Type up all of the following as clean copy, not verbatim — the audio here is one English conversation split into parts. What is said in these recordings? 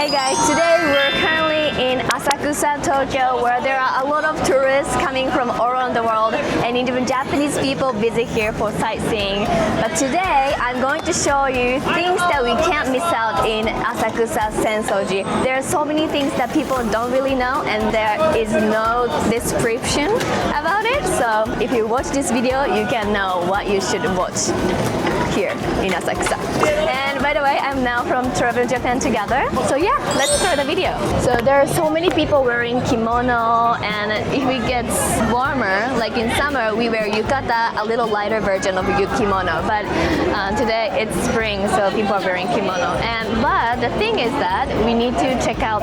Hey guys, today we're currently in Asakusa, Tokyo, where there are a lot of tourists coming from all around the world, and even Japanese people visit here for sightseeing. But today I'm going to show you things that we can't miss out in Asakusa Sensoji. There are so many things that people don't really know, and there is no description about it. So if you watch this video, you can know what you should watch here in Asakusa. And by the way, I'm now from Travel Japan Together. So yeah, let's start the video. So there are so many people wearing kimono, and if it gets warmer, like in summer, we wear yukata, a little lighter version of kimono. But today it's spring, so people are wearing kimono. But the thing is that we need to check out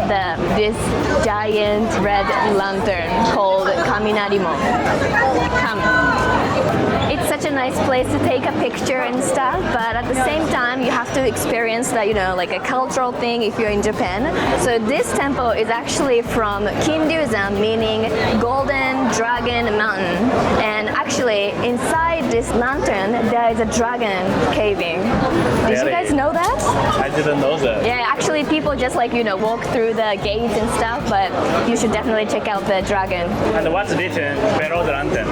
this giant red lantern called Kaminari-mon. It's such a nice place to take a picture and stuff, but at the same time you have to experience that, like a cultural thing if you're in Japan. So this temple is actually from Kinryuzan, meaning Golden Dragon Mountain. And actually inside this lantern there is a dragon caving. Did you guys know that? I didn't know that. Yeah, actually people just walk through the gates and stuff, but you should definitely check out the dragon. And what's written below the lantern?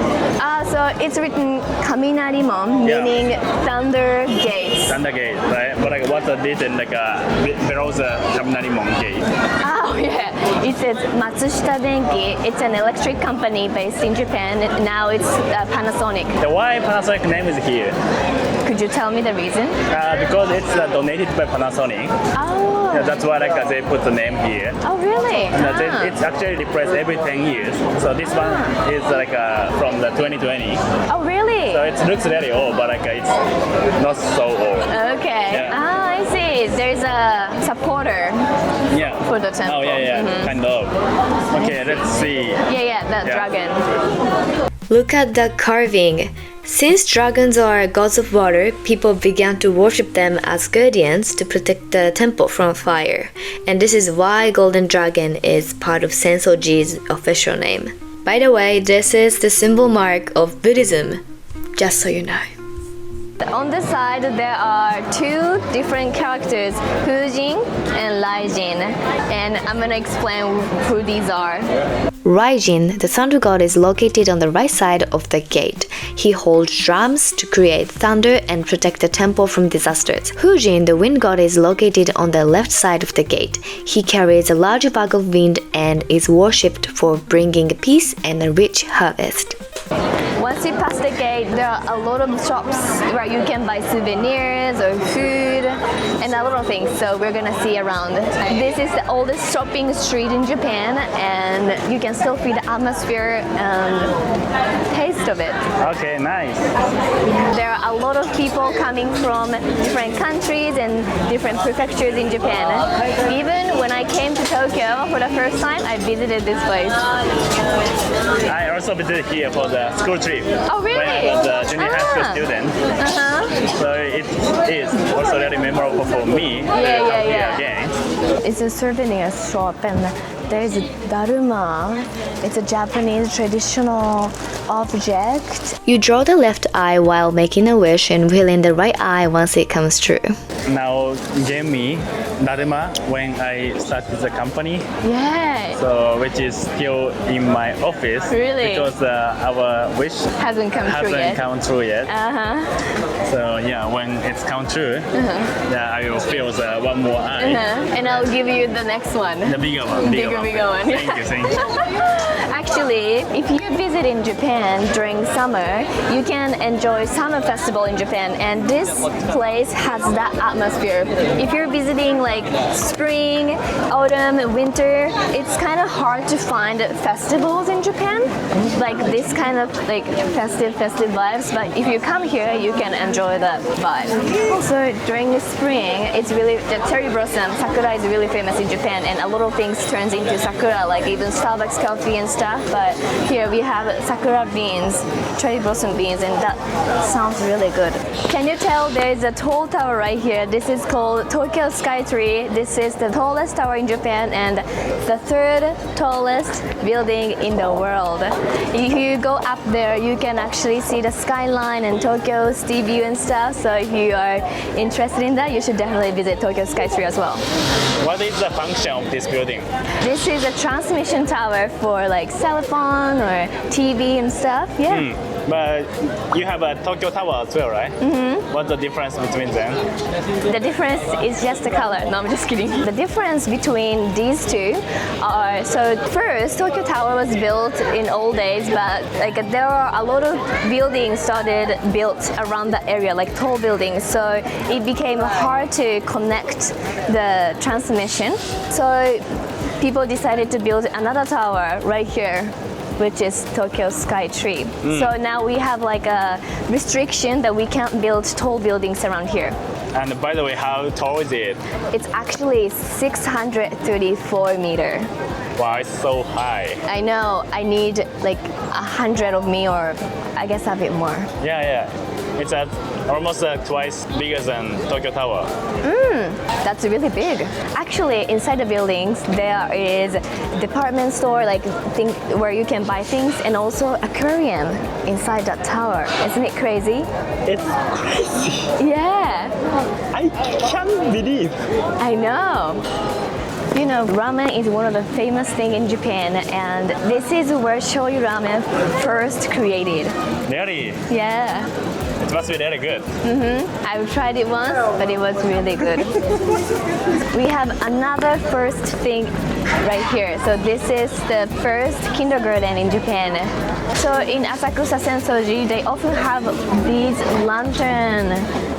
So it's written Kaminari-mon, meaning Thunder Gates. Thunder Gate, right? But what's written below the Kaminari-mon gate? Oh yeah, it says Matsushita Denki. It's an electric company based in Japan. Now it's Panasonic. Why Panasonic name is here? Could you tell me the reason? Because it's donated by Panasonic. Oh. Yeah, that's why they put the name here. Oh really? And it's actually replaced every 10 years. So this one is from the 2020. Oh really? So it looks very old, but it's not so old. Okay. Yeah. Ah, I see. There's a supporter for the temple. Oh yeah, kind of. Okay, let's see. Yeah, the dragon. Look at the carving. Since dragons are gods of water, people began to worship them as guardians to protect the temple from fire. And this is why Golden Dragon is part of Sensoji's official name. By the way, this is the symbol mark of Buddhism, just so you know. On the side there are two different characters, Fujin and Raijin, and I'm gonna explain who these are. Raijin, the thunder god, is located on the right side of the gate. He holds drums to create thunder and protect the temple from disasters. Fujin, the wind god, is located on the left side of the gate. He carries a large bag of wind and is worshipped for bringing peace and a rich harvest. Once you pass the gate, there are a lot of shops where you can buy souvenirs or food and a lot of things, so we're gonna see around. This is the oldest shopping street in Japan, and you can still feel the atmosphere and taste of it. Okay, nice. There are a lot of people coming from different countries and different prefectures in Japan. Even when I came to Tokyo for the first time, I visited this place. I also visited here for the school trip. Oh really? When I was a junior high school student. So it is also very memorable for me to come here again. It's a souvenir shop, and there is a daruma. It's a Japanese traditional object. You draw the left eye while making a wish and wheel in the right eye once it comes true. Now gave me Daruma when I started the company. Yeah. So which is still in my office. Really? Because our wish Hasn't come true yet. So yeah, when it's come true, I will feel the one more eye. And I'll give you the next one. The bigger one. Bigger one. Thank you. Actually, if you visit in Japan during summer, you can enjoy summer festival in Japan, and this place has that atmosphere. If you're visiting spring, autumn, winter, it's kind of hard to find festivals in Japan, like this kind of festive vibes, but if you come here, you can enjoy that vibe. Also, during the spring, the cherry blossom, sakura is really famous in Japan, and a lot of things turns into sakura, like even Starbucks coffee and stuff, but here we have sakura beans, cherry blossom beans, and that sounds really good. Can you tell there is a tall tower right here? This is called Tokyo Skytree. This is the tallest tower in Japan and the third tallest building in the world. If you go up there, you can actually see the skyline and Tokyo sea view and stuff. So if you are interested in that, you should definitely visit Tokyo Skytree as well. What is the function of this building? This is a transmission tower for like cell phone or TV and stuff. Yeah. But you have a Tokyo Tower as well, right? What's the difference between them? The difference is just the color. No, I'm just kidding. The difference between these two are, so first Tokyo Tower was built in old days, but like there are a lot of buildings started built around that area, like tall buildings. So it became hard to connect the transmission. So people decided to build another tower right here, which is Tokyo Skytree. So now we have like a restriction that we can't build tall buildings around here. And by the way, how tall is it? It's actually 634 meter. Wow, it's so high. I know, I need like 100 of me, or I guess a bit more. Yeah. It's almost twice bigger than Tokyo Tower. That's really big. Actually, inside the buildings, there is department store, like where you can buy things, and also aquarium inside that tower. Isn't it crazy? It's crazy. Yeah. I can't believe. I know. You know, ramen is one of the famous things in Japan, and this is where shoyu ramen first created. Really? Yeah. It must be really good. I've tried it once, but it was really good. We have another first thing right here. So this is the first kindergarten in Japan. So in Asakusa Sensoji, they often have these lanterns,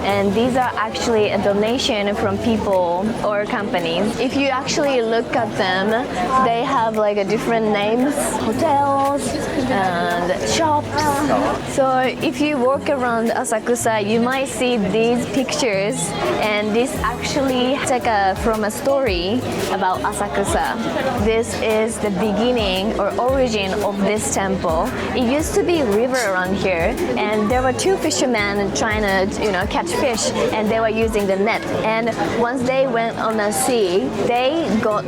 and these are actually a donation from people or companies. If you actually look at them, they have like a different names, hotels and shops. So if you walk around Asakusa, you might see these pictures, and this actually from a story about Asakusa. This is the beginning or origin of this temple. It used to be a river around here, and there were two fishermen trying to, catch fish, and they were using the net. And once they went on the sea, they got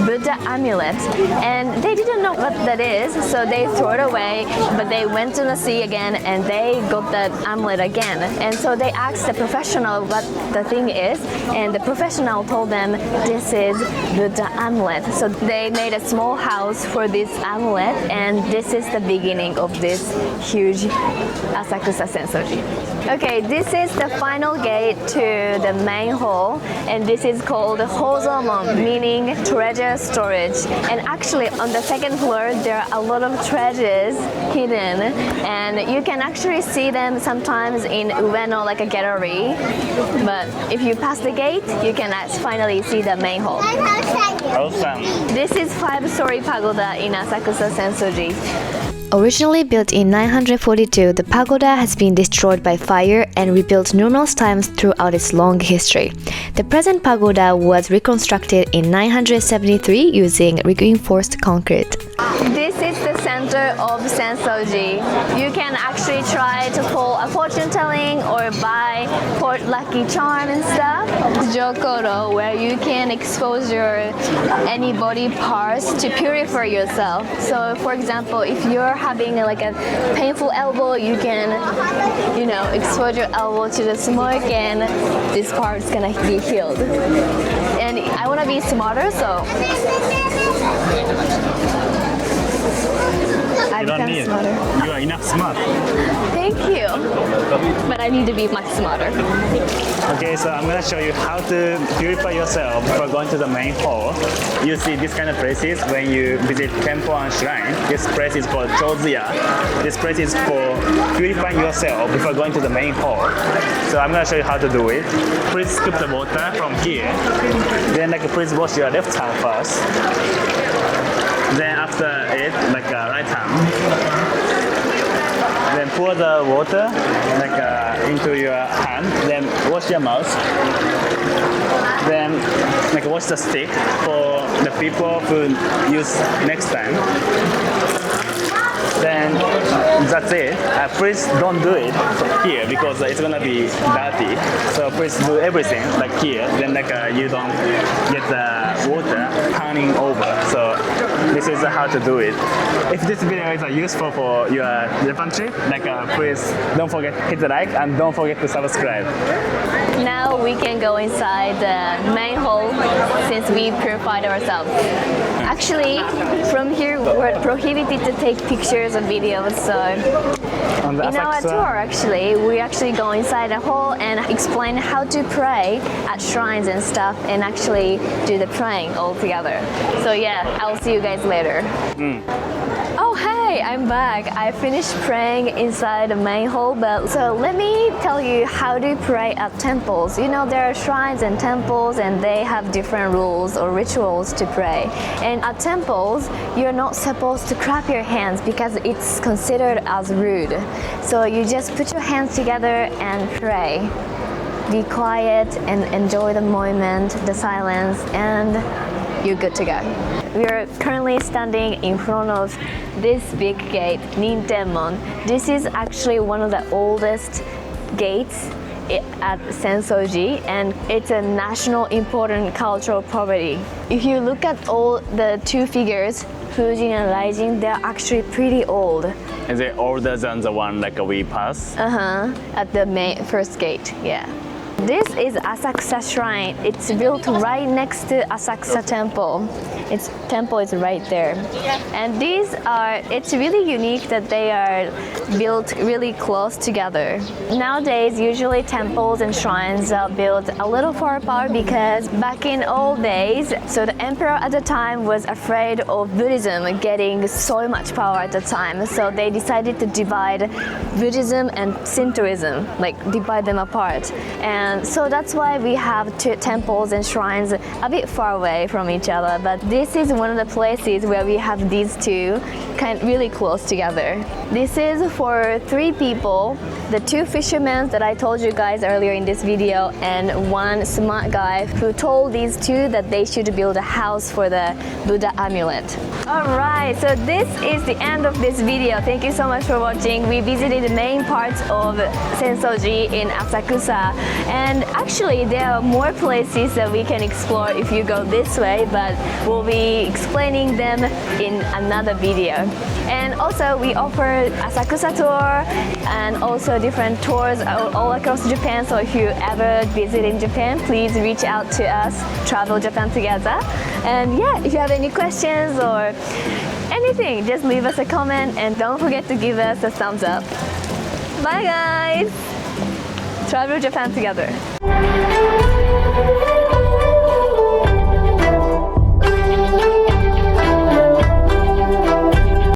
Buddha amulet, and they didn't know what that is, so they threw it away. But they went to the sea again, and they got that amulet again. And so they asked the professional what the thing is, and the professional told them this is Buddha amulet. So they made a small house for this amulet, and this is the beginning of this huge Asakusa Sensoji. Okay, this is the final gate to the main hall, and this is called Hozo-mon, meaning treasure storage. And actually on the second floor there are a lot of treasures hidden, and you can actually see them sometimes in Ueno, like a gallery. But if you pass the gate, you can finally see the main hall. Awesome. This is 5-story pagoda in Asakusa Sensoji. Originally built in 942, the pagoda has been destroyed by fire and rebuilt numerous times throughout its long history. The present pagoda was reconstructed in 973 using reinforced concrete. This is the center of Sensoji. You can actually try to pull a fortune telling or buy lucky charm and stuff. Jokoro, where you can expose any body parts to purify yourself. So for example, if you're having like a painful elbow, you can, expose your elbow to the smoke, and this part is gonna be healed. And I wanna be smarter, so You don't need. smarter. You are enough smart. Thank you. But I need to be much smarter. Okay, so I'm gonna show you how to purify yourself before going to the main hall. You see this kind of places when you visit temple and shrine. This place is called Chozuya. This place is for purifying yourself before going to the main hall. So I'm gonna show you how to do it. Please scoop the water from here. Then please wash your left hand first. Then after it, right hand. Then pour the water into your hand. Then wash your mouth. Then wash the stick for the people who use next time. Then that's it. Please don't do it here because it's gonna be dirty. So please do everything here. Then you don't get the water turning over. So this is how to do it. If this video is useful for your Japan trip, please don't forget to hit the like and don't forget to subscribe. Now we can go inside the main hall since we purified ourselves. Actually, from here we're prohibited to take pictures or videos, so On the in our Asakusa- tour actually, we actually go inside the hall and explain how to pray at shrines and stuff and actually do the praying all together. So yeah, I'll see you guys later. Oh hey, I'm back. I finished praying inside the main hall, but so let me tell you how to pray at temples. You know, there are shrines and temples and they have different rules or rituals to pray. And at temples, you're not supposed to clap your hands because it's considered as rude. So you just put your hands together and pray. Be quiet and enjoy the moment, the silence, and you're good to go. We are currently standing in front of this big gate, Niten-mon. This is actually one of the oldest gates at Sensoji, and it's a national important cultural property. If you look at all the two figures, Fujin and Raijin, they're actually pretty old. Is it older than the one we pass? At the first gate, yeah. This is Asakusa Shrine. It's built right next to Asakusa Temple. Its temple is right there. And it's really unique that they are built really close together. Nowadays, usually temples and shrines are built a little far apart because back in old days, so the emperor at the time was afraid of Buddhism getting so much power at the time. So they decided to divide Buddhism and Shintoism, divide them apart. And so that's why we have two temples and shrines a bit far away from each other. But this is one of the places where we have these two really close together. This is for 3 people, the 2 fishermen that I told you guys earlier in this video, and one smart guy who told these 2 that they should build a house for the Buddha amulet. Alright, so this is the end of this video. Thank you so much for watching. We visited the main parts of Sensoji in Asakusa, and actually there are more places that we can explore if you go this way, but we'll be explaining them in another video. And also we offer Asakusa tour and also different tours all across Japan, so if you ever visit in Japan, please reach out to us, Travel Japan Together. And yeah, if you have any questions or anything, just leave us a comment and don't forget to give us a thumbs up. Bye guys! Travel Japan Together.